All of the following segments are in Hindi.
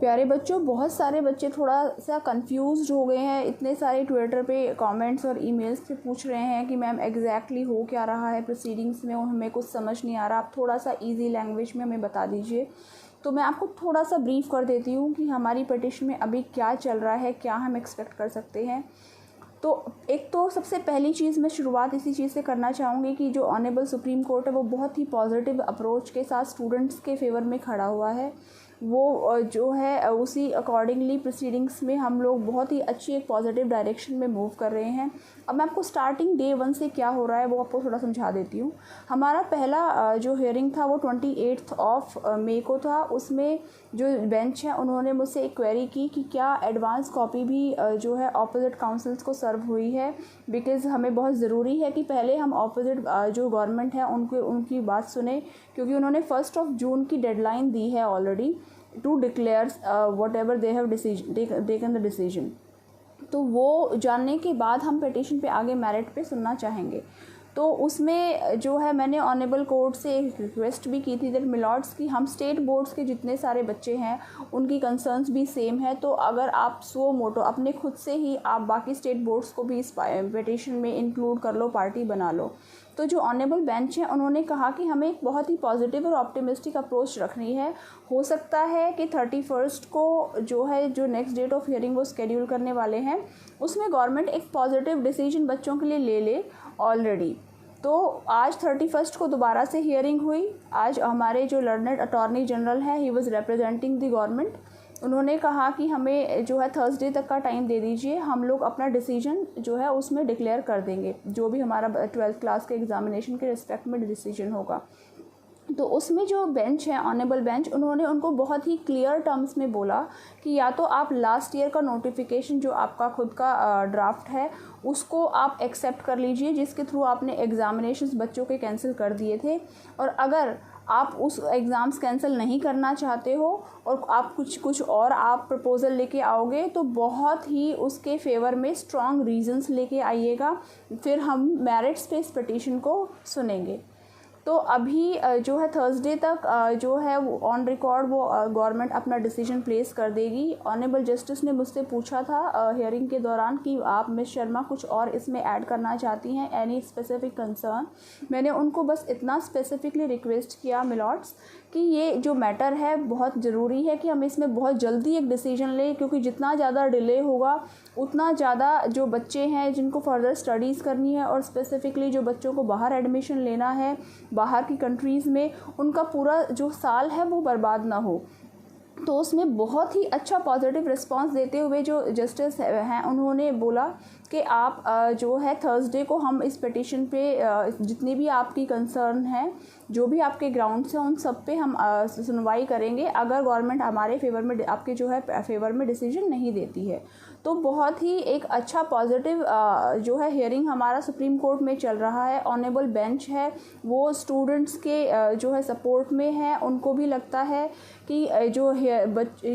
प्यारे बच्चों, बहुत सारे बच्चे थोड़ा सा कंफ्यूज्ड हो गए हैं। इतने सारे ट्विटर पे कमेंट्स और ईमेल्स पे पूछ रहे हैं कि मैम एग्जैक्टली हो क्या रहा है प्रोसीडिंग्स में, और हमें कुछ समझ नहीं आ रहा, आप थोड़ा सा इजी लैंग्वेज में हमें बता दीजिए। तो मैं आपको थोड़ा सा ब्रीफ कर देती हूँ कि हमारी पिटीशन में अभी क्या चल रहा है, क्या हम एक्सपेक्ट कर सकते हैं। तो एक तो सबसे पहली चीज़ मैं शुरुआत इसी चीज़ से करना चाहूँगी कि जो ऑनरेबल सुप्रीम कोर्ट है वो बहुत ही पॉजिटिव अप्रोच के साथ स्टूडेंट्स के फेवर में खड़ा हुआ है। वो जो है उसी अकॉर्डिंगली प्रोसीडिंग्स में हम लोग बहुत ही अच्छी एक पॉजिटिव डायरेक्शन में मूव कर रहे हैं। अब मैं आपको स्टार्टिंग डे 1 से क्या हो रहा है वो आपको थोड़ा समझा देती हूँ। हमारा पहला जो हियरिंग था वो 28 मई को था। उसमें जो बेंच है उन्होंने मुझसे एक क्वेरी की कि क्या एडवांस कॉपी भी जो है ऑपोजिट काउंसिल्स को सर्व हुई है, बिकॉज़ हमें बहुत ज़रूरी है कि पहले हम ऑपोजिट जो गवर्नमेंट है उनकी बात सुने, क्योंकि उन्होंने 1 जून की डेडलाइन दी है already to declare whatever they have taken the decision. तो वो जानने के बाद हम पिटीशन पे आगे मेरिट पे सुनना चाहेंगे। तो उसमें जो है मैंने ऑनरेबल कोर्ट से एक रिक्वेस्ट भी की थी दैट मिलॉर्ड्स की हम स्टेट बोर्ड्स के जितने सारे बच्चे हैं उनकी कंसर्न्स भी सेम है, तो अगर आप सो मोटो अपने खुद से ही आप बाकी स्टेट बोर्ड्स को भी इस पिटीशन में इंक्लूड कर लो, पार्टी बना लो। तो जो ऑनरेबल बेंच है उन्होंने कहा कि हमें एक बहुत ही पॉजिटिव और ऑप्टिमिस्टिक अप्रोच रखनी है। हो सकता है कि 31 को जो नेक्स्ट डेट ऑफ हियरिंग वो स्केड्यूल करने वाले हैं उसमें गवर्नमेंट एक पॉजिटिव डिसीजन बच्चों के लिए ले ऑलरेडी। तो आज 31 को दोबारा से हियरिंग हुई। आज हमारे जो लर्नेड अटॉर्नी जनरल हैं he was representing the government. उन्होंने कहा कि हमें जो है थर्सडे तक का टाइम दे दीजिए, हम लोग अपना डिसीजन जो है उसमें डिक्लेयर कर देंगे, जो भी हमारा 12th क्लास के एग्जामिनेशन के रिस्पेक्ट में डिसीजन होगा। तो उसमें जो बेंच है ऑनरेबल बेंच, उन्होंने उनको बहुत ही क्लियर टर्म्स में बोला कि या तो आप लास्ट ईयर का नोटिफिकेशन जो आपका खुद का ड्राफ्ट है उसको आप एक्सेप्ट कर लीजिए, जिसके थ्रू आपने एग्ज़ामिनेशंस बच्चों के कैंसिल कर दिए थे, और अगर आप उस एग्ज़ाम्स कैंसिल नहीं करना चाहते हो और आप कुछ और आप प्रपोज़ल लेके आओगे तो बहुत ही उसके फेवर में स्ट्रॉन्ग रीजंस लेके आइएगा, फिर हम मेरिट्स पे इस पिटीशन को सुनेंगे। तो अभी जो है थर्सडे तक जो है वो ऑन रिकॉर्ड वो गवर्नमेंट अपना डिसीजन प्लेस कर देगी। ऑनरेबल जस्टिस ने मुझसे पूछा था हियरिंग के दौरान कि आप मिस शर्मा कुछ और इसमें ऐड करना चाहती हैं, एनी स्पेसिफिक कंसर्न। मैंने उनको बस इतना स्पेसिफिकली रिक्वेस्ट किया मिलॉर्ड्स कि ये जो मैटर है बहुत ज़रूरी है कि हम इसमें बहुत जल्दी एक डिसीजन लें, क्योंकि जितना ज़्यादा डिले होगा उतना ज़्यादा जो बच्चे हैं जिनको फर्दर स्टडीज़ करनी है और स्पेसिफिकली जो बच्चों को बाहर एडमिशन लेना है बाहर की कंट्रीज़ में, उनका पूरा जो साल है वो बर्बाद ना हो। तो उसमें बहुत ही अच्छा पॉजिटिव रिस्पांस देते हुए जो जस्टिस हैं उन्होंने बोला कि आप जो है थर्सडे को हम इस पिटीशन पे जितनी भी आपकी कंसर्न है, जो भी आपके ग्राउंड्स हैं, उन सब पे हम सुनवाई करेंगे अगर गवर्नमेंट हमारे फेवर में आपके जो है फेवर में डिसीजन नहीं देती है। तो बहुत ही एक अच्छा पॉजिटिव जो है हियरिंग हमारा सुप्रीम कोर्ट में चल रहा है। ऑनरेबल बेंच है वो स्टूडेंट्स के जो है सपोर्ट में है, उनको भी लगता है कि जो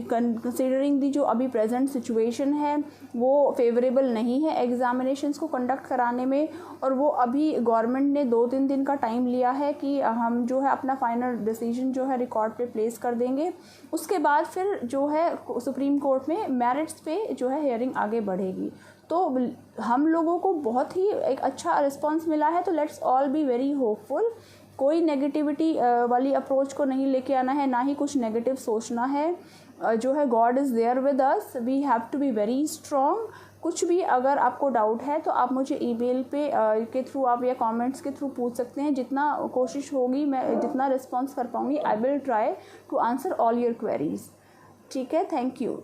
कंसिडरिंग दी जो अभी प्रेजेंट सिचुएशन है वो फेवरेबल नहीं है एग्ज़ामिनेशंस को कंडक्ट कराने में, और वो अभी गवर्नमेंट ने 2-3 दिन का टाइम लिया है कि हम जो है अपना फाइनल डिसीजन जो है रिकॉर्ड पे प्लेस कर देंगे। उसके बाद फिर जो है सुप्रीम कोर्ट में मेरिट्स पे जो है हियरिंग आगे बढ़ेगी। तो हम लोगों को बहुत ही एक अच्छा रिस्पांस मिला है, तो let's all be very hopeful. कोई नेगेटिविटी वाली अप्रोच को नहीं लेके आना है, ना ही कुछ नेगेटिव सोचना है। जो है God is there with us, we have to be very strong. कुछ भी अगर आपको डाउट है तो आप मुझे ईमेल पे के थ्रू आप या कमेंट्स के थ्रू पूछ सकते हैं। जितना कोशिश होगी मैं जितना रिस्पॉन्स कर पाऊँगी, I will try to answer all your queries. ठीक है, थैंक यू।